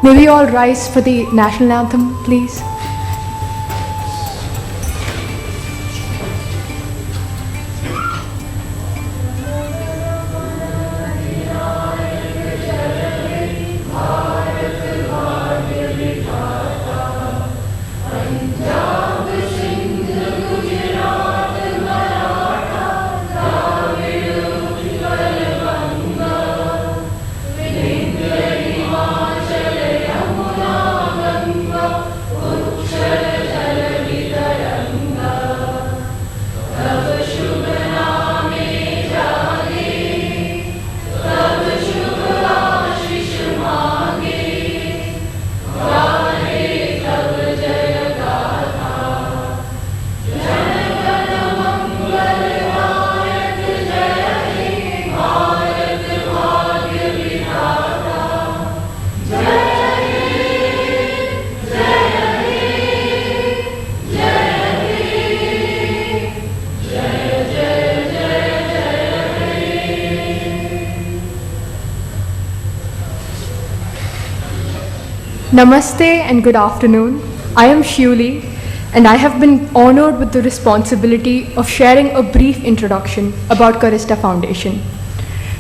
May we all rise for the national anthem, please? Namaste and good afternoon. I am Shivani and I have been honored with the responsibility of sharing a brief introduction about Charista Foundation.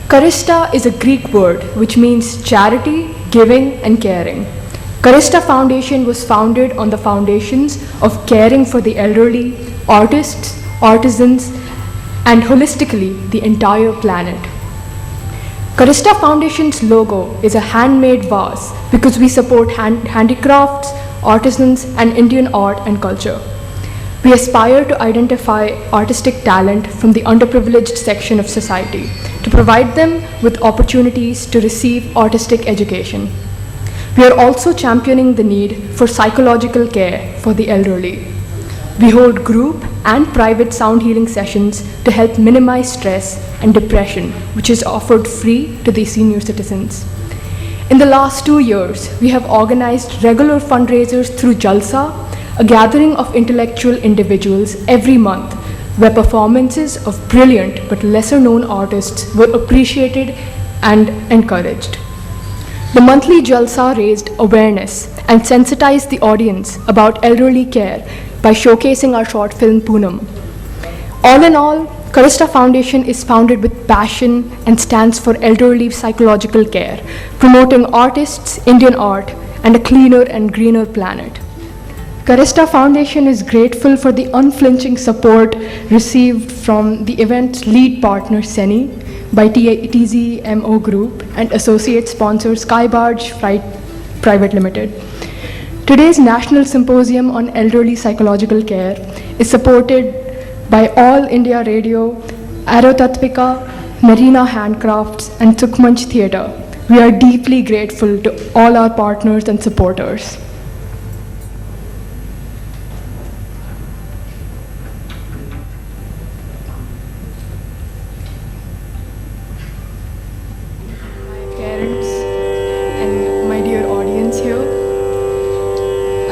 Charista is a Greek word which means charity, giving and caring. Charista Foundation was founded on the foundations of caring for the elderly, artists, artisans and holistically the entire planet. Charista Foundation's logo is a handmade vase because we support handicrafts, artisans, and Indian art and culture. We aspire to identify artistic talent from the underprivileged section of society to provide them with opportunities to receive artistic education. We are also championing the need for psychological care for the elderly. We hold group and private sound healing sessions to help minimize stress and depression, which is offered free to the senior citizens. In the last 2 years, we have organized regular fundraisers through Jalsa, a gathering of intellectual individuals every month, where performances of brilliant but lesser known artists were appreciated and encouraged. The monthly Jalsa raised awareness and sensitized the audience about elderly care by showcasing our short film Poonam. All in all, Charista Foundation is founded with passion and stands for elderly psychological care, promoting artists, Indian art, and a cleaner and greener planet. Charista Foundation is grateful for the unflinching support received from the event's lead partner, SENI, by TZMO Group and associate sponsor Skybarge Flight Private Limited. Today's National Symposium on Elderly Psychological Care is supported by All India Radio, Aerotatvika, Marina Handcrafts, and Sukhmanch Theatre. We are deeply grateful to all our partners and supporters. My parents and my dear audience here,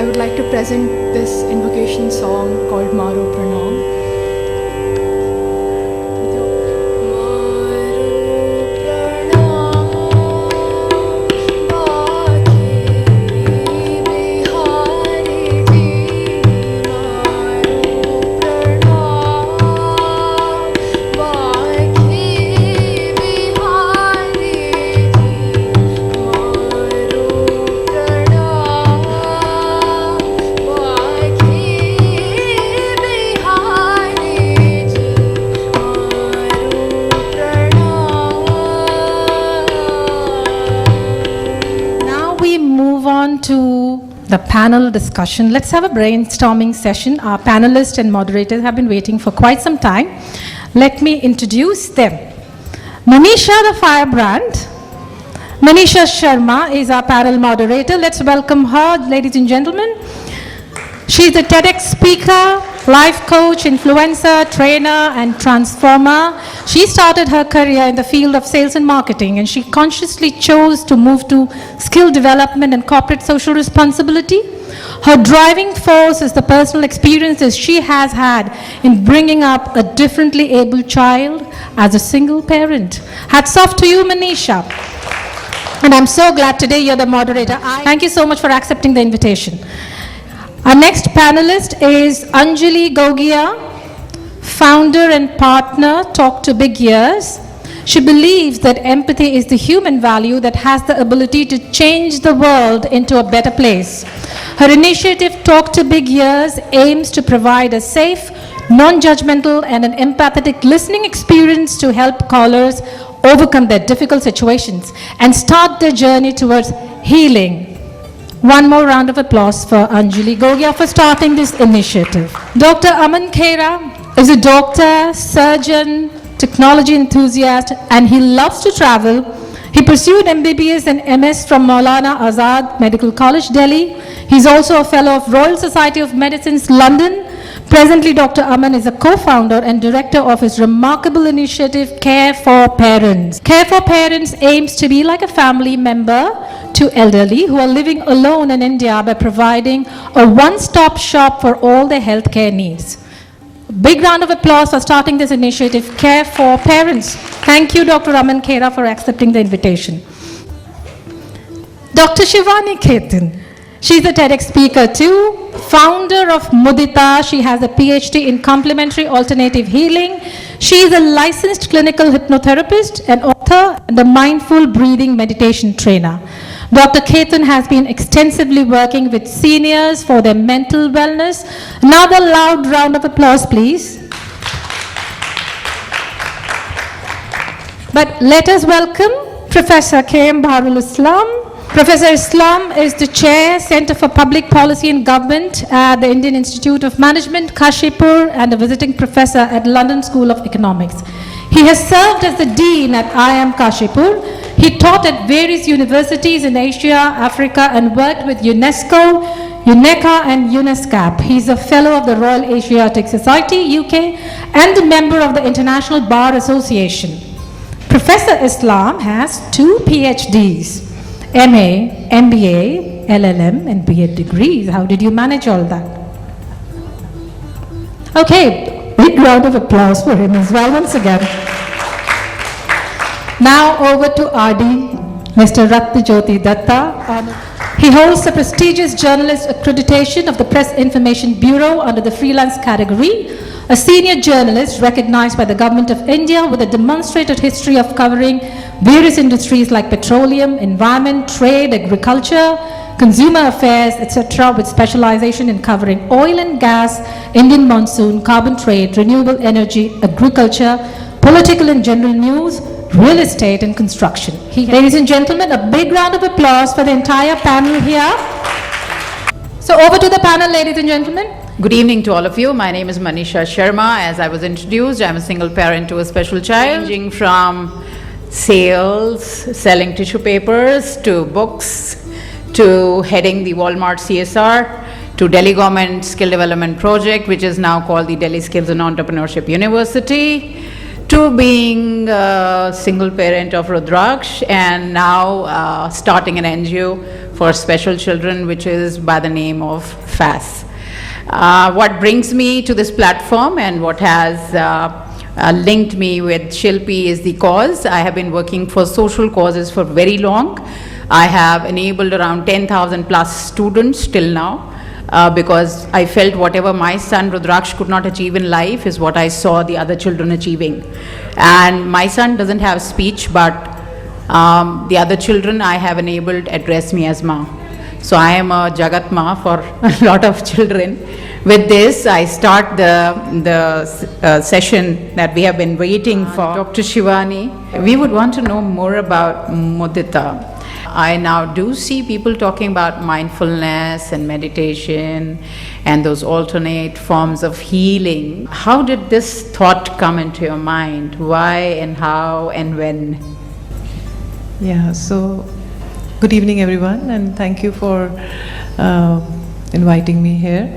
I would like to present this invocation song called Maro Pranam. The panel discussion. Let's have a brainstorming session. Our panelists and moderators have been waiting for quite some time. Let me introduce them. Manisha the Firebrand. Manisha Sharma is our panel moderator. Let's welcome her, ladies and gentlemen. She's a TEDx speaker, life coach, influencer, trainer, and transformer. She started her career in the field of sales and marketing, and she consciously chose to move to skill development and corporate social responsibility. Her driving force is the personal experiences she has had in bringing up a differently abled child as a single parent. Hats off to you, Manisha. And I'm so glad today you're the moderator. Thank you so much for accepting the invitation. Our next panelist is Anjali Gogia, founder and partner, Talk to Big Ears. She believes that empathy is the human value that has the ability to change the world into a better place. Her initiative, Talk to Big Ears, aims to provide a safe, non-judgmental, and an empathetic listening experience to help callers overcome their difficult situations and start their journey towards healing. One more round of applause for Anjali Gogia for starting this initiative. Dr. Aman Khera is a doctor, surgeon, technology enthusiast, and he loves to travel. He pursued MBBS and MS from Maulana Azad Medical College, Delhi. He's also a fellow of Royal Society of Medicine's London. Presently, Dr. Aman is a co-founder and director of his remarkable initiative, Care for Parents. Care for Parents aims to be like a family member to elderly who are living alone in India by providing a one-stop shop for all their healthcare needs. Big round of applause for starting this initiative, Care for Parents. Thank you, Dr. Aman Khera, for accepting the invitation. Dr. Shivani Khetan. She's a TEDx speaker too, founder of Mudita. She has a PhD in complementary alternative healing. She is a licensed clinical hypnotherapist, an author, and a mindful breathing meditation trainer. Dr. Khetan has been extensively working with seniors for their mental wellness. Another loud round of applause, please. But let us welcome Professor K.M. Baharul Islam. Professor Islam is the Chair, Center for Public Policy and Government at the Indian Institute of Management, Kashipur, and a visiting professor at London School of Economics. He has served as the Dean at IIM Kashipur. He taught at various universities in Asia, Africa, and worked with UNESCO, UNECA, and UNESCAP. He is a fellow of the Royal Asiatic Society, UK, and a member of the International Bar Association. Professor Islam has 2 PhDs. MA, MBA, LLM, and BEd degrees. How did you manage all that? Okay, big round of applause for him as well once again. Now over to RD, Mr. Ratnajyoti Datta. He holds the prestigious journalist accreditation of the Press Information Bureau under the freelance category, a senior journalist recognized by the Government of India with a demonstrated history of covering various industries like petroleum, environment, trade, agriculture, consumer affairs, etc., with specialization in covering oil and gas, Indian monsoon, carbon trade, renewable energy, agriculture, political and general news, real estate, and construction. Ladies and gentlemen, a big round of applause for the entire panel here. So over to the panel, ladies and gentlemen. Good evening to all of you. My name is Manisha Sharma. As I was introduced, I'm a single parent to a special child, ranging from sales, selling tissue papers, to books, to heading the Walmart CSR, to Delhi Government Skill Development Project, which is now called the Delhi Skills and Entrepreneurship University, to being a single parent of Rudraksh, and now starting an NGO for special children, which is by the name of FAS. What brings me to this platform and what has linked me with Shilpi is the cause. I have been working for social causes for very long. I have enabled around 10,000 plus students till now because I felt whatever my son Rudraksh could not achieve in life is what I saw the other children achieving. And my son doesn't have speech, but the other children I have enabled address me as Ma. So I am a Jagat Ma for a lot of children. With this, I start the session that we have been waiting for. Dr. Shivani, we would want to know more about Mudita. I now do see people talking about mindfulness and meditation and those alternate forms of healing. How did this thought come into your mind? Why and how and when? Yeah, so good evening everyone, and thank you for inviting me here.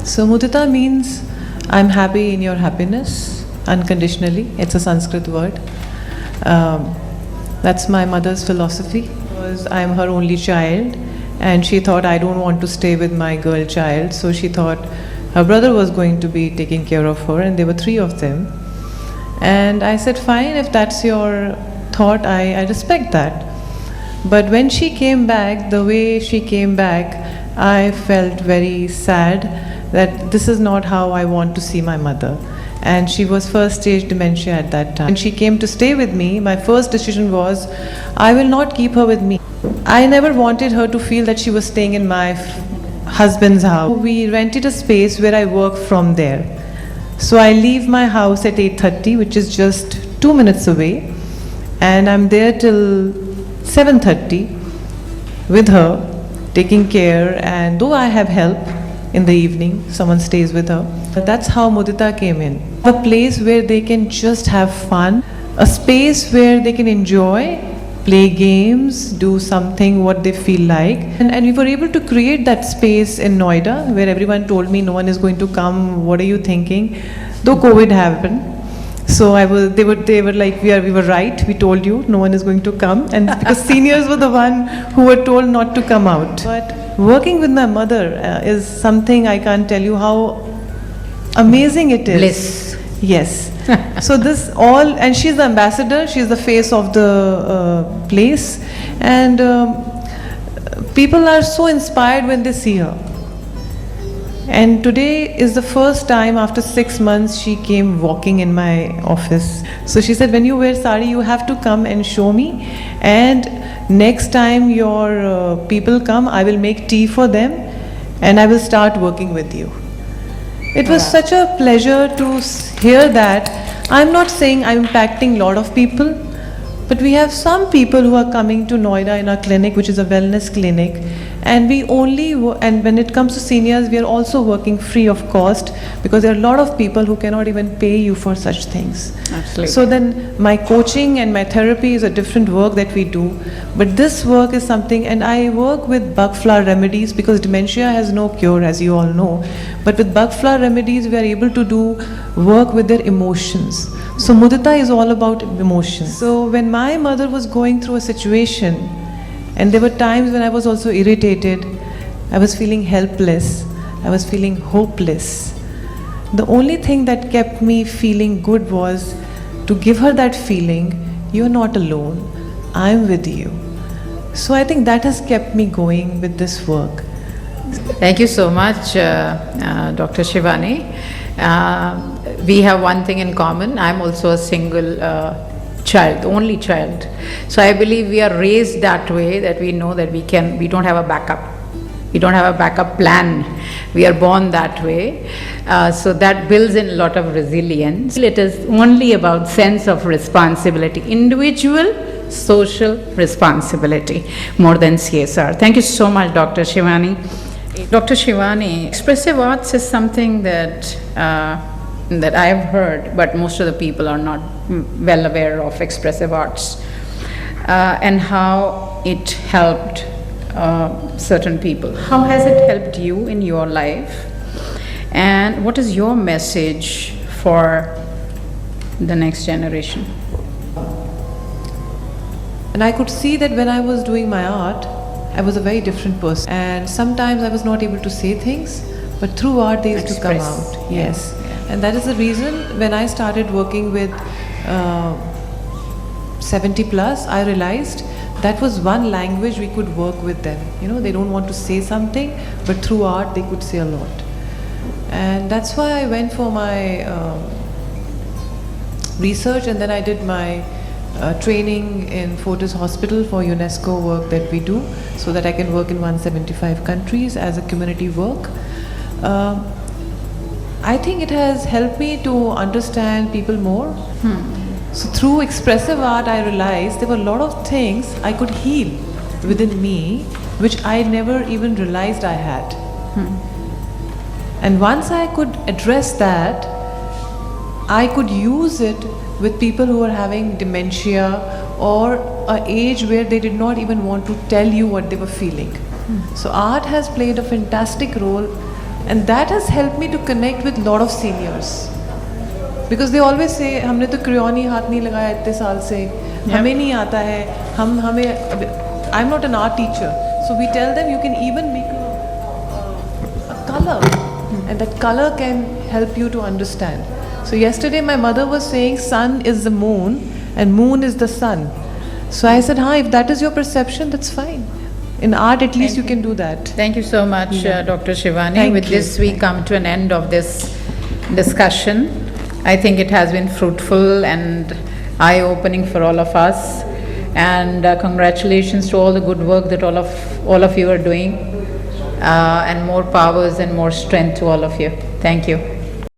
So Mudita means I'm happy in your happiness, unconditionally. It's a Sanskrit word. That's my mother's philosophy, because I'm her only child, and she thought I don't want to stay with my girl child, so she thought her brother was going to be taking care of her, and there were 3 of them. And I said, fine, if that's your thought I respect that. But when she came back, the way she came back, I felt very sad that this is not how I want to see my mother. And she was first stage dementia at that time. When she came to stay with me, my first decision was, I will not keep her with me. I never wanted her to feel that she was staying in my husband's house. We rented a space where I work from there. So I leave my house at 8:30, which is just 2 minutes away, and I'm there till 7:30 with her, taking care, and though I have help in the evening, someone stays with her. That's how Mudita came in. A place where they can just have fun, a space where they can enjoy, play games, do something what they feel like. And we were able to create that space in Noida where everyone told me no one is going to come, what are you thinking? Though COVID happened. So they were like, we were right, we told you, no one is going to come. And because seniors were the one who were told not to come out. But working with my mother is something I can't tell you how amazing it is. Bliss. Yes. So this all, and she's the ambassador, she's the face of the place, and people are so inspired when they see her. And today is the first time after 6 months she came walking in my office. So she said, when you wear sari, you have to come and show me, and next time your people come, I will make tea for them and I will start working with you. It was such a pleasure to hear that. I'm not saying I'm impacting a lot of people, but we have some people who are coming to Noida in our clinic, which is a wellness clinic, and we only, and when it comes to seniors, we are also working free of cost, because there are a lot of people who cannot even pay you for such things. Absolutely. So then my coaching and my therapy is a different work that we do, but this work is something, and I work with bug flower remedies because dementia has no cure, as you all know. But with bug flower remedies, we are able to do work with their emotions. So Mudita is all about emotions. So when my mother was going through a situation, and there were times when I was also irritated, I was feeling helpless, I was feeling hopeless. The only thing that kept me feeling good was to give her that feeling, you're not alone, I'm with you. So I think that has kept me going with this work. Thank you so much, Dr. Shivani. We have one thing in common. I'm also a single child, only child. So I believe we are raised that way, that we know that we don't have a backup. We don't have a backup plan. We are born that way. So that builds in a lot of resilience. It is only about sense of responsibility, individual, social responsibility, more than CSR. Thank you so much, Dr. Shivani. Dr. Shivani, expressive arts is something that I have heard, but most of the people are not well aware of expressive arts and how it helped certain people. How has it helped you in your life? And what is your message for the next generation? And I could see that when I was doing my art, I was a very different person. And sometimes I was not able to say things, but through art they used to come out. Yes. And that is the reason when I started working with 70 plus, I realized that was one language we could work with them. You know, they don't want to say something, but through art they could say a lot. And that's why I went for my research, and then I did my training in Fortis Hospital for UNESCO work that we do, so that I can work in 175 countries as a community work. I think it has helped me to understand people more. So through expressive art, I realized there were a lot of things I could heal within me, which I never even realized I had. And once I could address that, I could use it with people who are having dementia or an age where they did not even want to tell you what they were feeling. So art has played a fantastic role, and that has helped me to connect with a lot of seniors. Because they always say, हमने तो क्रियोनी हाथ नहीं लगाया इतने साल से, हमें नहीं आता है, I'm not an art teacher. So we tell them you can even make a color, and that color can help you to understand. So yesterday my mother was saying sun is the moon and moon is the sun. So I said, if that is your perception, that's fine. In art, at least you can do that. Thank you so much, Dr. Shivani. Thank With you. this, we come to an end of this discussion. I think it has been fruitful and eye-opening for all of us. And congratulations to all the good work that all of you are doing. And more powers and more strength to all of you. Thank you.